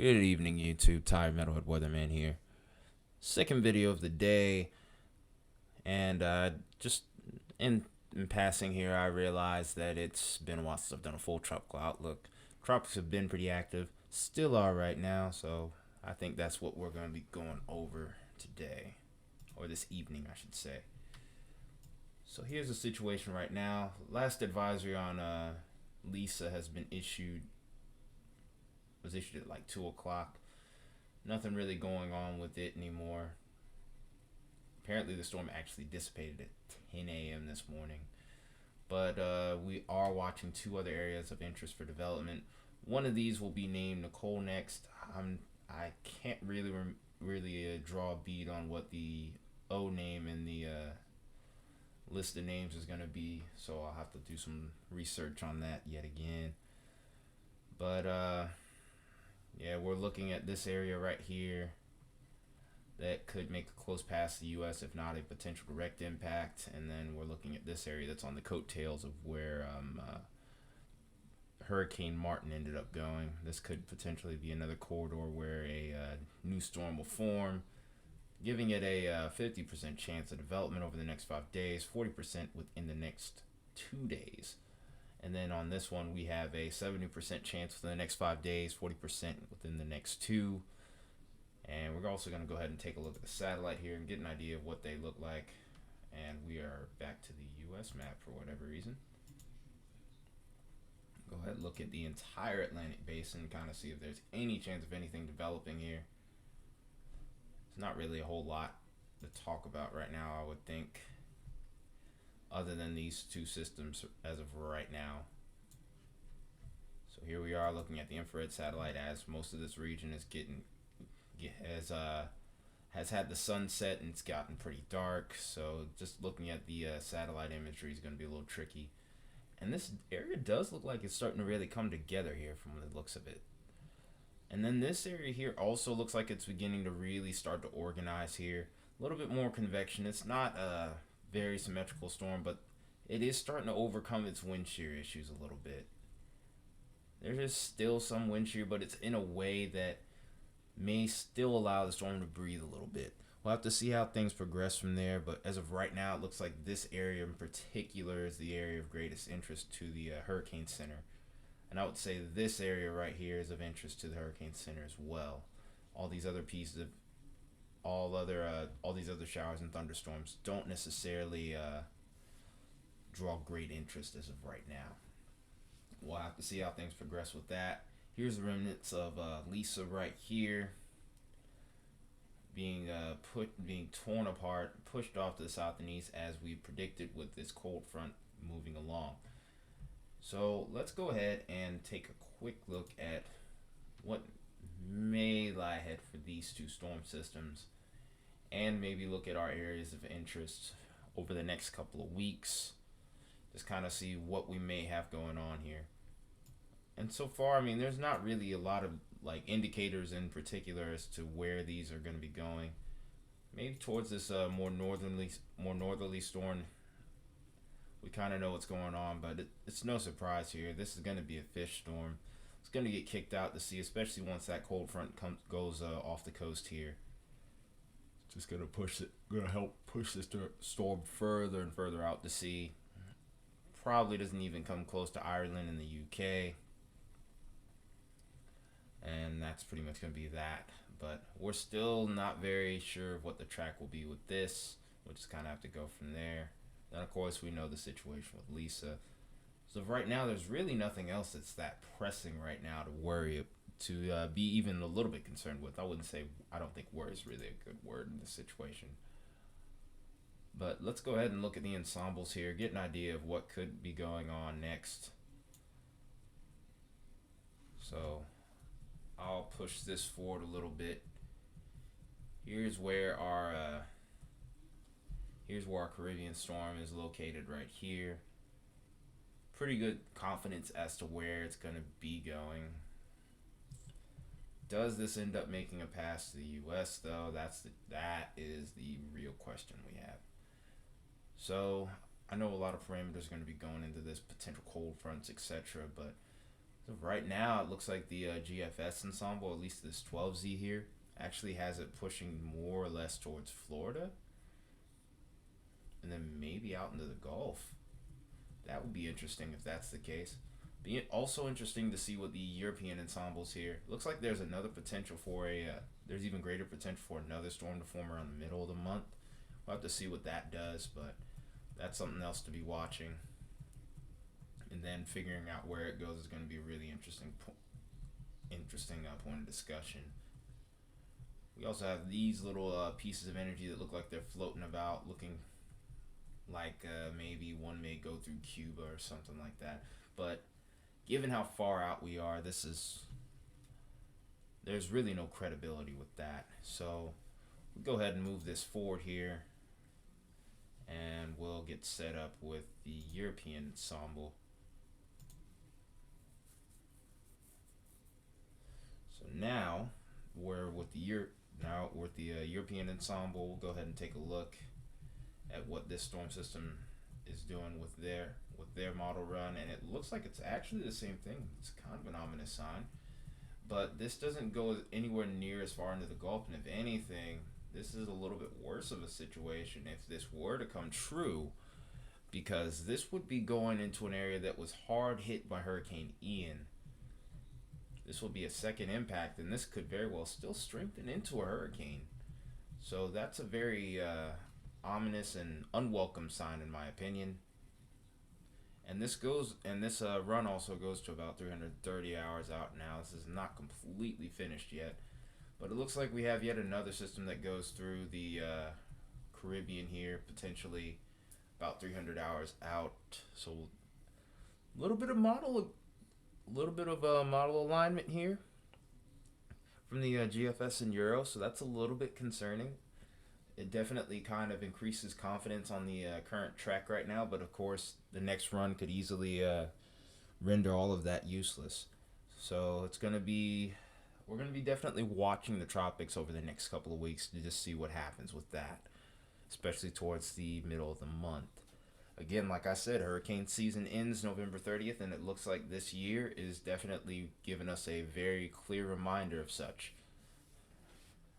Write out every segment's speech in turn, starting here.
Good evening, YouTube. Tired Metalhead Weatherman here. Second video of the day, and just in passing here, I realized that it's been a while since I've done a full tropical outlook. Tropics have been pretty active, still are right now, so I think that's what we're going to be going over today, or this evening, I should say. So here's the situation right now. Last advisory on Lisa has been issued. Was issued at like 2 o'clock. Nothing really going on with it anymore. Apparently the storm actually dissipated at 10 a.m. this morning. But we are watching two other areas of interest for development. One of these will be named Nicole next. I can't really draw a bead on what the O name in the list of names is going to be, so I'll have to do some research on that yet again. But yeah, we're looking at this area right here that could make a close pass to the U.S., if not a potential direct impact. And then we're looking at this area that's on the coattails of where Hurricane Martin ended up going. This could potentially be another corridor where a new storm will form, giving it a 50% chance of development over the next 5 days, 40% within the next 2 days. And then on this one, we have a 70% chance within the next 5 days, 40% within the next 2. And we're also going to go ahead and take a look at the satellite here and get an idea of what they look like. And we are back to the U.S. map for whatever reason. Go ahead and look at the entire Atlantic basin and kind of see if there's any chance of anything developing here. It's not really a whole lot to talk about right now, I would think, other than these two systems as of right now. So here we are looking at the infrared satellite as most of this region is has had the sunset and it's gotten pretty dark. So just looking at the satellite imagery is going to be a little tricky. And this area does look like it's starting to really come together here from the looks of it. And then this area here also looks like it's beginning to really start to organize here. A little bit more convection. It's not a very symmetrical storm, but it is starting to overcome its wind shear issues a little bit. There is still some wind shear, but it's in a way that may still allow the storm to breathe a little bit. We'll have to see how things progress from there, but as of right now, it looks like this area in particular is the area of greatest interest to the Hurricane Center. And I would say this area right here is of interest to the Hurricane Center as well. All these other pieces of all these other showers and thunderstorms don't necessarily draw great interest as of right now. We'll have to see how things progress with that. Here's the remnants of Lisa right here, being torn apart, pushed off to the south and east as we predicted with this cold front moving along. So let's go ahead and take a quick look at what may lie ahead for these two storm systems, and maybe look at our areas of interest over the next couple of weeks. Just kind of see what we may have going on here. And so far, I mean, there's not really a lot of like indicators in particular as to where these are going to be going. Maybe towards this more northerly storm. We kind of know what's going on, but it's no surprise here. This is going to be a fish storm. It's going to get kicked out to sea, especially once that cold front goes off the coast here. It's just going to help push this storm further and further out to sea. Probably doesn't even come close to Ireland and the UK. And that's pretty much going to be that. But we're still not very sure of what the track will be with this. We'll just kind of have to go from there. Then, of course, we know the situation with Lisa. So right now, there's really nothing else that's that pressing right now to worry, to be even a little bit concerned with. I don't think worry is really a good word in this situation. But let's go ahead and look at the ensembles here, get an idea of what could be going on next. So I'll push this forward a little bit. Here's where our Caribbean storm is located right here. Pretty good confidence as to where it's going to be going. Does this end up making a pass to the U.S. though? That is the real question we have. So I know a lot of parameters are going to be going into this, potential cold fronts, etc. But So right now, it looks like the GFS ensemble, at least this 12Z here, actually has it pushing more or less towards Florida, and then maybe out into the Gulf. That would be interesting if that's the case. Be also interesting to see what the European ensembles here. Looks like there's another potential for a. There's even greater potential for another storm to form around the middle of the month. We'll have to see what that does, but that's something else to be watching. And then figuring out where it goes is going to be a really interesting point of discussion. We also have these little pieces of energy that look like they're floating about, looking like maybe one may go through Cuba or something like that. But given how far out we are, there's really no credibility with that. So we'll go ahead and move this forward here, and we'll get set up with the European ensemble. So now we're with the European ensemble. We'll go ahead and take a look at what this storm system is doing with their model run, and it looks like it's actually the same thing. It's kind of an ominous sign, but this doesn't go anywhere near as far into the Gulf, and if anything, this is a little bit worse of a situation if this were to come true, because this would be going into an area that was hard hit by Hurricane Ian. This will be a second impact, and this could very well still strengthen into a hurricane. So that's a very ominous and unwelcome sign, in my opinion. And this run also goes to about 330 hours out now. This is not completely finished yet, but it looks like we have yet another system that goes through the Caribbean here, potentially about 300 hours out. So a little bit of model alignment here from the GFS and Euro, so that's a little bit concerning. It definitely kind of increases confidence on the current track right now, but of course the next run could easily render all of that useless. So we're going to be definitely watching the tropics over the next couple of weeks to just see what happens with that, especially towards the middle of the month. Again, like I said, hurricane season ends November 30th, and it looks like this year is definitely giving us a very clear reminder of such.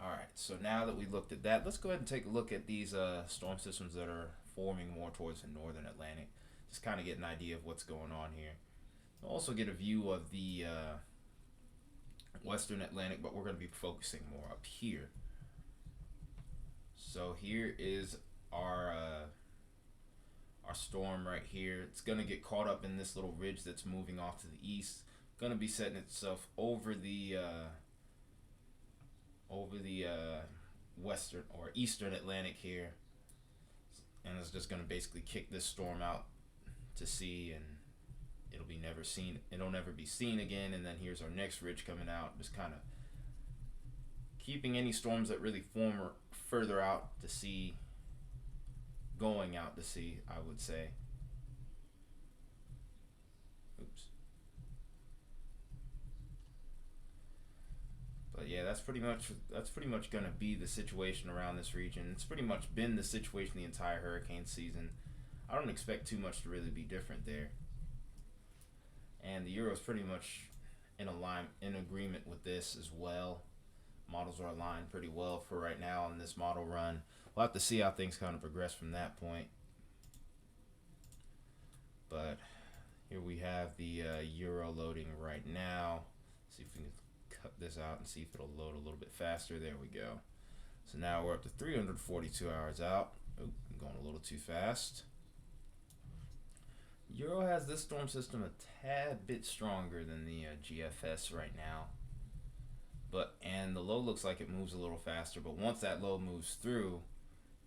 Alright, so now that we looked at that, let's go ahead and take a look at these storm systems that are forming more towards the northern Atlantic. Just kind of get an idea of what's going on here. We'll also get a view of the western Atlantic, but we're going to be focusing more up here. So here is our storm right here. It's going to get caught up in this little ridge that's moving off to the east. Going to be setting itself over the western or eastern Atlantic here, and it's just going to basically kick this storm out to sea, and it'll never be seen again. And then here's our next ridge coming out, just kind of keeping any storms that really form further out to sea, going out to sea, I would say. Oops. But yeah, that's pretty much going to be the situation around this region. It's pretty much been the situation the entire hurricane season. I don't expect too much to really be different there. And the Euro is pretty much in agreement with this as well. Models are aligned pretty well for right now on this model run. We'll have to see how things kind of progress from that point. But here we have the Euro loading right now. See if we can cut this out and see if it'll load a little bit faster. There we go. So now we're up to 342 hours out. Oh, I'm going a little too fast. Euro has this storm system a tad bit stronger than the GFS right now. And the low looks like it moves a little faster, but once that low moves through,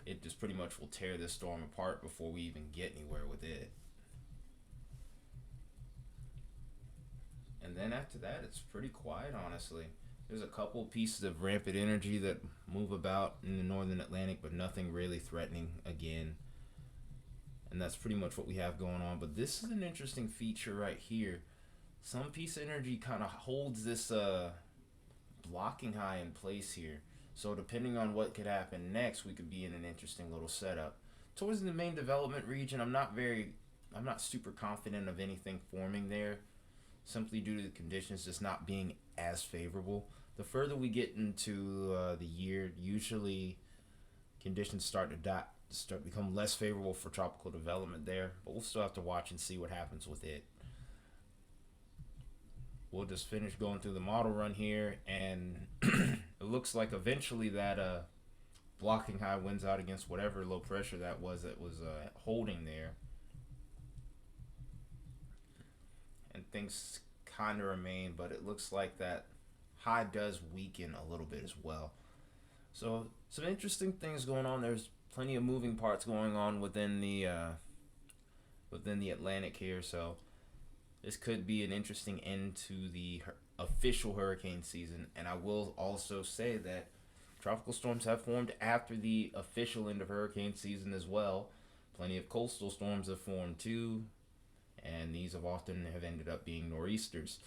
it just pretty much will tear this storm apart before we even get anywhere with it. And then after that, it's pretty quiet, honestly. There's a couple pieces of rampant energy that move about in the northern Atlantic, but nothing really threatening again. And that's pretty much what we have going on. But this is an interesting feature right here. Some piece of energy kind of holds this blocking high in place here. So depending on what could happen next, we could be in an interesting little setup. Towards the main development region, I'm not super confident of anything forming there. simply due to the conditions just not being as favorable. The further we get into the year, usually conditions start to become less favorable for tropical development there. But we'll still have to watch and see what happens with it. We'll just finish going through the model run here, and it looks like eventually that blocking high wins out against whatever low pressure that was holding there, and things kind of remain, but it looks like that high does weaken a little bit as well. So some interesting things going on. There's plenty of moving parts going on within the Atlantic here, so this could be an interesting end to the official hurricane season. And I will also say that tropical storms have formed after the official end of hurricane season as well. Plenty of coastal storms have formed too, and these have ended up being nor'easters.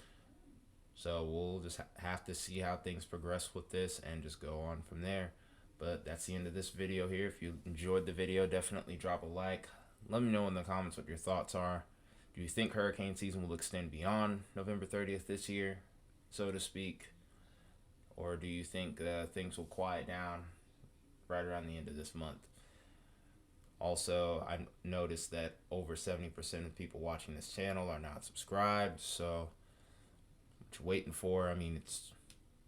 So we'll just have to see how things progress with this and just go on from there. But that's the end of this video here. If you enjoyed the video, definitely drop a like. Let me know in the comments what your thoughts are. Do you think hurricane season will extend beyond November 30th this year, so to speak? Or do you think things will quiet down right around the end of this month? Also, I noticed that over 70% of people watching this channel are not subscribed, so what you waiting for? I mean, it's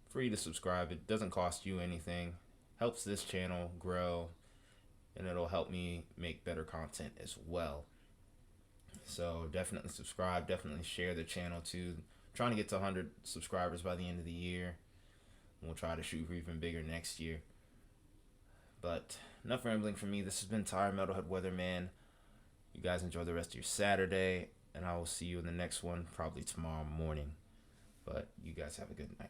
free to subscribe. It doesn't cost you anything. Helps this channel grow, and it'll help me make better content as well. So definitely subscribe. Definitely share the channel too. Trying to get to 100 subscribers by the end of the year. We'll try to shoot for even bigger next year. But enough rambling from me. This has been Tire Metalhead Weatherman. You guys enjoy the rest of your Saturday, and I will see you in the next one, probably tomorrow morning. But you guys have a good night.